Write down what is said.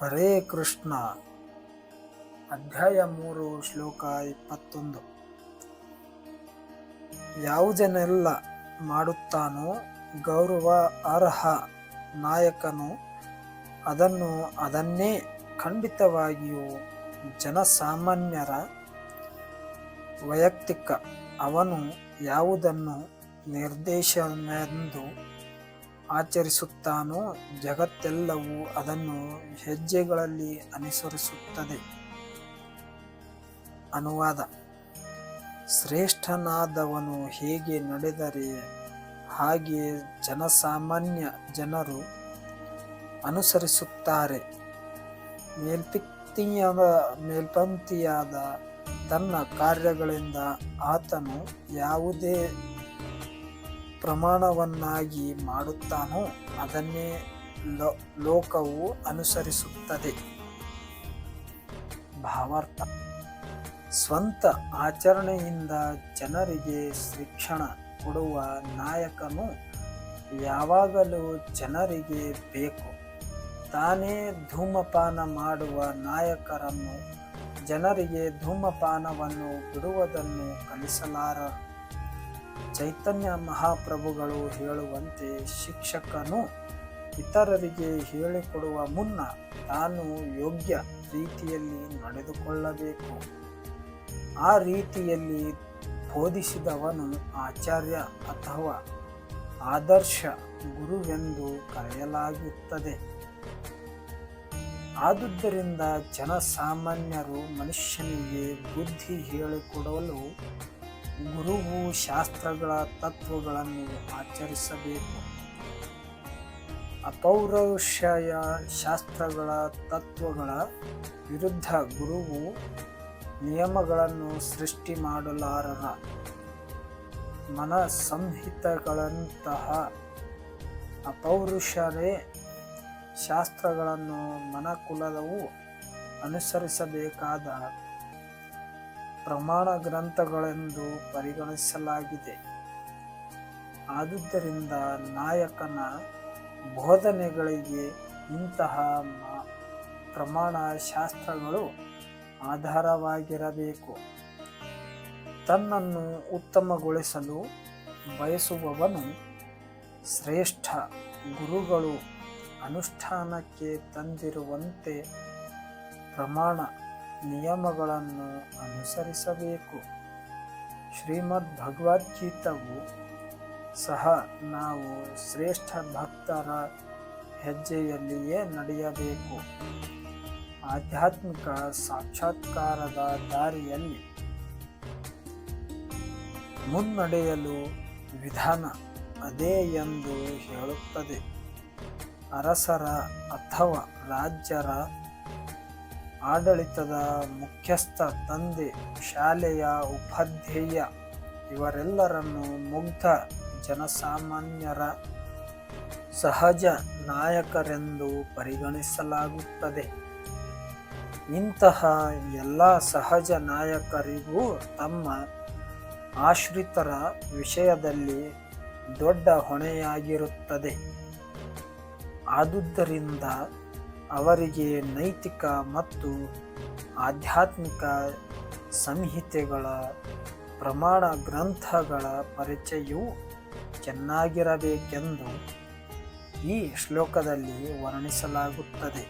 ಹರೇ ಕೃಷ್ಣ. ಅಧ್ಯಾಯ 3 ಶ್ಲೋಕ 21. ಯಾವುದನ್ನೆಲ್ಲ ಮಾಡುತ್ತಾನೋ ಗೌರವ ಅರ್ಹ ನಾಯಕನು ಅದನ್ನೇ ಖಂಡಿತವಾಗಿಯೂ ಜನಸಾಮಾನ್ಯರ ವೈಯಕ್ತಿಕ. ಅವನು ಯಾವುದನ್ನು ನಿರ್ದೇಶನವೆಂದು ಆಚರಿಸುತ್ತಾನೋ ಜಗತ್ತೆಲ್ಲವೂ ಅದನ್ನು ಹೆಜ್ಜೆಗಳಲ್ಲಿ ಅನುಸರಿಸುತ್ತದೆ. ಅನುವಾದ: ಶ್ರೇಷ್ಠನಾದವನು ಹೇಗೆ ನಡೆದರೆ ಹಾಗೆ ಜನಸಾಮಾನ್ಯ ಜನರು ಅನುಸರಿಸುತ್ತಾರೆ. ಮೇಲ್ಪಂಕ್ತಿಯಾದ ತನ್ನ ಕಾರ್ಯಗಳಿಂದ ಆತನು ಯಾವುದೇ ಪ್ರಮಾಣವನ್ನಾಗಿ ಮಾಡುತ್ತಾನೋ ಅದನ್ನೇ ಲೋಕವು ಅನುಸರಿಸುತ್ತದೆ. ಭಾವಾರ್ಥ: ಸ್ವಂತ ಆಚರಣೆಯಿಂದ ಜನರಿಗೆ ಶಿಕ್ಷಣ ಕೊಡುವ ನಾಯಕನು ಯಾವಾಗಲೂ ಜನರಿಗೆ ಬೇಕು. ತಾನೇ ಧೂಮಪಾನ ಮಾಡುವ ನಾಯಕರನ್ನು ಜನರಿಗೆ ಧೂಮಪಾನವನ್ನು ಬಿಡುವುದನ್ನು ಕಲಿಸಲಾರ. ಚೈತನ್ಯ ಮಹಾಪ್ರಭುಗಳು ಹೇಳುವಂತೆ ಶಿಕ್ಷಕನು ಇತರರಿಗೆ ಹೇಳಿಕೊಡುವ ಮುನ್ನ ತಾನು ಯೋಗ್ಯ ರೀತಿಯಲ್ಲಿ ನಡೆದುಕೊಳ್ಳಬೇಕು. ಆ ರೀತಿಯಲ್ಲಿ ಬೋಧಿಸಿದವನು ಆಚಾರ್ಯ ಅಥವಾ ಆದರ್ಶ ಗುರುವೆಂದು ಕರೆಯಲಾಗುತ್ತದೆ. ಆದುದರಿಂದ ಜನಸಾಮಾನ್ಯರು ಮನುಷ್ಯನಿಗೆ ಬುದ್ಧಿ ಹೇಳಿಕೊಡಲು ಗುರುವು ಶಾಸ್ತ್ರಗಳ ತತ್ವಗಳನ್ನು ಆಚರಿಸಬೇಕು. ಅಪೌರುಷೇಯ ಶಾಸ್ತ್ರಗಳ ತತ್ವಗಳ ವಿರುದ್ಧ ಗುರುವು ನಿಯಮಗಳನ್ನು ಸೃಷ್ಟಿ ಮಾಡಲಾರ. ಮನಸಂಹಿತೆಗಳಂತಹ ಅಪೌರುಷೇಯ ಶಾಸ್ತ್ರಗಳನ್ನು ಮನುಕುಲವು ಅನುಸರಿಸಬೇಕಾದ ಪ್ರಮಾಣ ಗ್ರಂಥಗಳೆಂದು ಪರಿಗಣಿಸಲಾಗಿದೆ. ಆದುದರಿಂದ ನಾಯಕನ ಬೋಧನೆಗಳಿಗೆ ಇಂತಹ ಪ್ರಮಾಣ ಶಾಸ್ತ್ರಗಳು ಆಧಾರವಾಗಿರಬೇಕು. ತನ್ನನ್ನು ಉತ್ತಮಗೊಳಿಸಲು ಬಯಸುವವನು ಶ್ರೇಷ್ಠ ಗುರುಗಳು ಅನುಷ್ಠಾನಕ್ಕೆ ತಂದಿರುವಂತೆ ಪ್ರಮಾಣ ನಿಯಮಗಳನ್ನು ಅನುಸರಿಸಬೇಕು. ಶ್ರೀಮದ್ ಭಗವದ್ಗೀತಾವು ಸಹ ನಾವು ಶ್ರೇಷ್ಠ ಭಕ್ತರ ಹೆಜ್ಜೆಯಲ್ಲಿಯೇ ನಡೆಯಬೇಕು. ಆಧ್ಯಾತ್ಮಿಕ ಸಾಕ್ಷಾತ್ಕಾರದ ದಾರಿಯಲ್ಲಿ ಮುನ್ನಡೆಯಲು ವಿಧಾನ ಅದೇ ಎಂದು ಹೇಳುತ್ತದೆ. ಅರಸರ ಅಥವಾ ರಾಜ್ಯರ ಆಡಳಿತದ ಮುಖ್ಯಸ್ಥ, ತಂದೆ, ಶಾಲೆಯ ಉಪಾಧ್ಯಾಯ ಇವರೆಲ್ಲರನ್ನು ಮುಗ್ಧ ಜನಸಾಮಾನ್ಯರ ಸಹಜ ನಾಯಕರೆಂದು ಪರಿಗಣಿಸಲಾಗುತ್ತದೆ. ಇಂತಹ ಎಲ್ಲ ಸಹಜ ನಾಯಕರಿಗೂ ತಮ್ಮ ಆಶ್ರಿತರ ವಿಷಯದಲ್ಲಿ ದೊಡ್ಡ ಹೊಣೆಯಾಗಿರುತ್ತದೆ. ಆದುದರಿಂದ ಅವರಿಗೆ ನೈತಿಕ ಮತ್ತು ಆಧ್ಯಾತ್ಮಿಕ ಸಂಹಿತೆಗಳ ಪ್ರಮಾಣ ಗ್ರಂಥಗಳ ಪರಿಚಯವು ಚೆನ್ನಾಗಿರಬೇಕೆಂದು ಈ ಶ್ಲೋಕದಲ್ಲಿ ವರ್ಣಿಸಲಾಗುತ್ತದೆ.